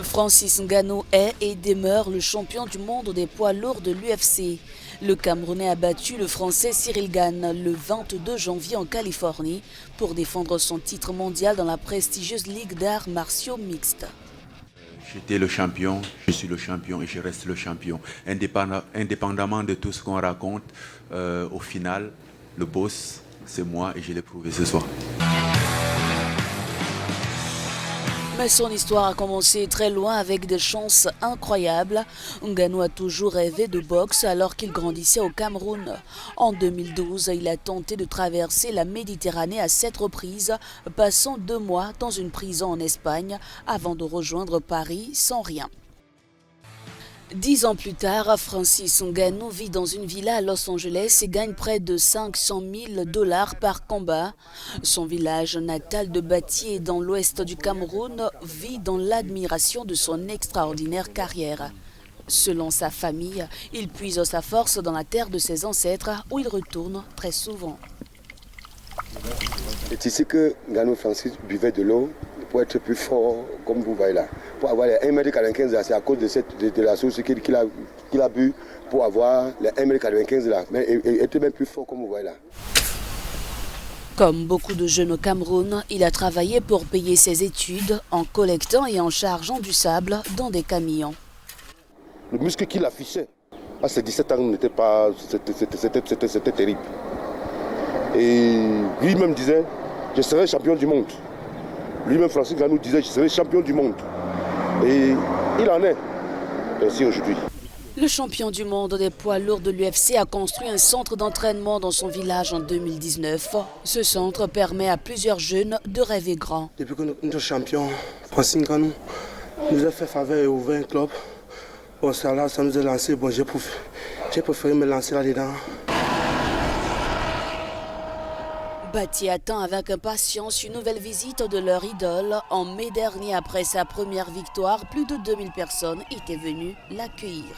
Francis Ngannou est et demeure le champion du monde des poids lourds de l'UFC. Le Camerounais a battu le Français Cyril Gane le 22 janvier en Californie pour défendre son titre mondial dans la prestigieuse Ligue d'arts martiaux mixtes. J'étais le champion, je suis le champion et je reste le champion. Indépendamment de tout ce qu'on raconte, au final, le boss, c'est moi et je l'ai prouvé ce soir. Mais son histoire a commencé très loin avec des chances incroyables. Ngannou a toujours rêvé de boxe alors qu'il grandissait au Cameroun. En 2012, il a tenté de traverser la Méditerranée à 7 reprises, passant 2 mois dans une prison en Espagne avant de rejoindre Paris sans rien. 10 ans plus tard, Francis Ngannou vit dans une villa à Los Angeles et gagne près de 500 000 $ par combat. Son village natal de Bati, dans l'ouest du Cameroun, vit dans l'admiration de son extraordinaire carrière. Selon sa famille, il puise sa force dans la terre de ses ancêtres où il retourne très souvent. C'est ici que Ngannou Francis buvait de l'eau pour être plus fort, comme vous voyez là. Pour avoir les 1,95 m, c'est à cause de la source qu'il a bu pour avoir les 1,95 m là. Mais il était même plus fort, comme vous voyez là. Comme beaucoup de jeunes au Cameroun, il a travaillé pour payer ses études en collectant et en chargeant du sable dans des camions. Le muscle qu'il affichait à ses 17 ans n'était pas... C'était terrible. Et lui-même disait, je serai champion du monde. Lui-même, Francis Ngannou disait, je serai champion du monde. Et il en est ainsi aujourd'hui. Le champion du monde des poids lourds de l'UFC a construit un centre d'entraînement dans son village en 2019. Ce centre permet à plusieurs jeunes de rêver grand. Depuis que notre champion, Francis Ngannou, nous a fait faveur et ouvert un club, bon, ça nous a lancé. Bon, j'ai préféré me lancer là-dedans. Bati attend avec impatience une nouvelle visite de leur idole. En mai dernier, après sa première victoire, plus de 2000 personnes étaient venues l'accueillir.